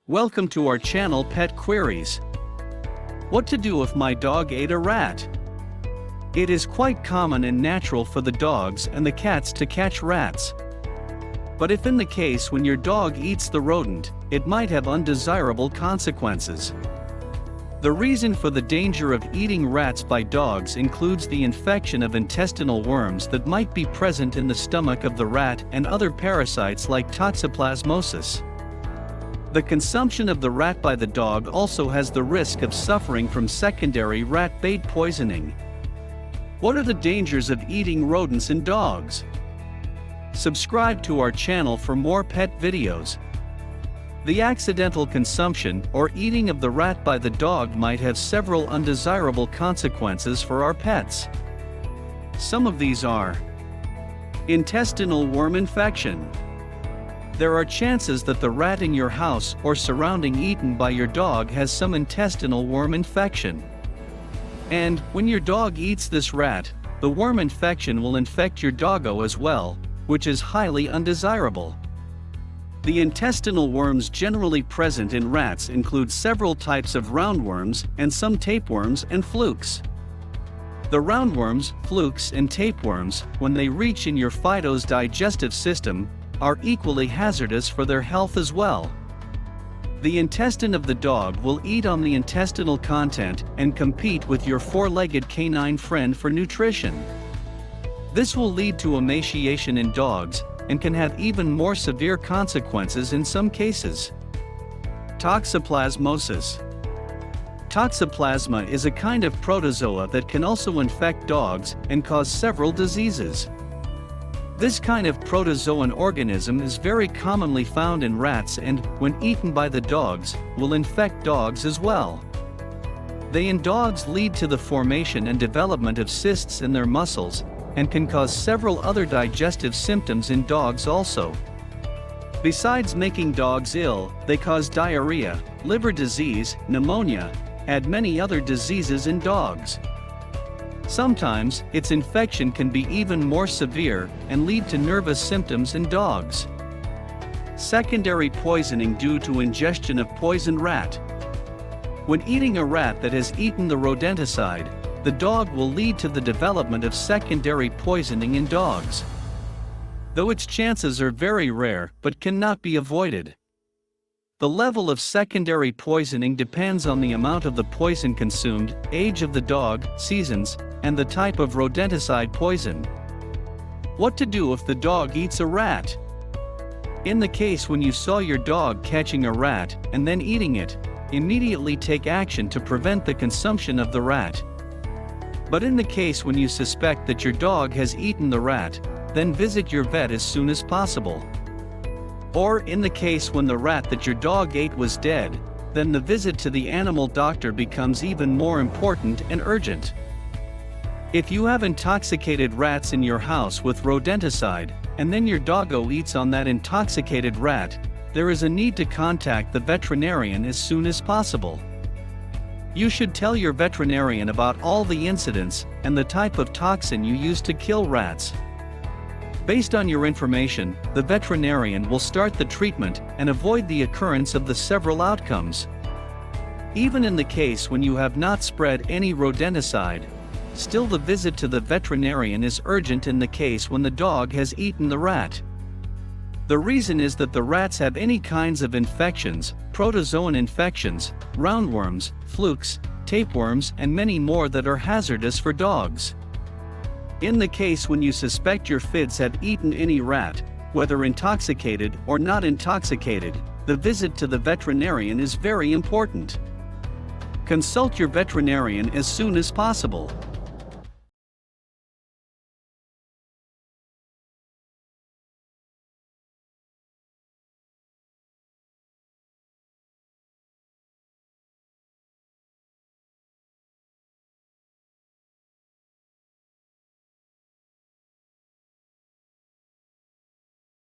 Welcome to our channel Pet Queries. What to do if my dog ate a rat? It is quite common and natural for the dogs and the cats to catch rats. But if in the case when your dog eats the rodent, it might have undesirable consequences. The reason for the danger of eating rats by dogs includes the infection of intestinal worms that might be present in the stomach of the rat and other parasites like Toxoplasmosis. The consumption of the rat by the dog also has the risk of suffering from secondary rat bait poisoning. What are the dangers of eating rodents in dogs? Subscribe to our channel for more pet videos. The accidental consumption or eating of the rat by the dog might have several undesirable consequences for our pets. Some of these are: intestinal worm infection. There are chances that the rat in your house or surrounding eaten by your dog has some intestinal worm infection. And when your dog eats this rat, the worm infection will infect your doggo as well, which is highly undesirable. The intestinal worms generally present in rats include several types of roundworms and some tapeworms and flukes. The roundworms, flukes, and tapeworms, when they reach in your Fido's digestive system, are equally hazardous for their health as well. The intestine of the dog will eat on the intestinal content and compete with your four-legged canine friend for nutrition. This will lead to emaciation in dogs and can have even more severe consequences in some cases. Toxoplasmosis. Toxoplasma is a kind of protozoa that can also infect dogs and cause several diseases. This kind of protozoan organism is very commonly found in rats and, when eaten by the dogs, will infect dogs as well. They in dogs lead to the formation and development of cysts in their muscles, and can cause several other digestive symptoms in dogs also. Besides making dogs ill, they cause diarrhea, liver disease, pneumonia, and many other diseases in dogs. Sometimes, its infection can be even more severe and lead to nervous symptoms in dogs. Secondary poisoning due to ingestion of poisoned rat. When eating a rat that has eaten the rodenticide, the dog will lead to the development of secondary poisoning in dogs. Though its chances are very rare but cannot be avoided. The level of secondary poisoning depends on the amount of the poison consumed, age of the dog, seasons, and the type of rodenticide poison. What to do if the dog eats a rat? In the case when you saw your dog catching a rat and then eating it, immediately take action to prevent the consumption of the rat. But in the case when you suspect that your dog has eaten the rat, then visit your vet as soon as possible. Or in the case when the rat that your dog ate was dead, then the visit to the animal doctor becomes even more important and urgent. If you have intoxicated rats in your house with rodenticide, and then your doggo eats on that intoxicated rat, there is a need to contact the veterinarian as soon as possible. You should tell your veterinarian about all the incidents and the type of toxin you use to kill rats. Based on your information, the veterinarian will start the treatment and avoid the occurrence of the several outcomes. Even in the case when you have not spread any rodenticide, still the visit to the veterinarian is urgent in the case when the dog has eaten the rat. The reason is that the rats have any kinds of infections, protozoan infections, roundworms, flukes, tapeworms, and many more that are hazardous for dogs. In the case when you suspect your FIDs have eaten any rat, whether intoxicated or not intoxicated, the visit to the veterinarian is very important. Consult your veterinarian as soon as possible.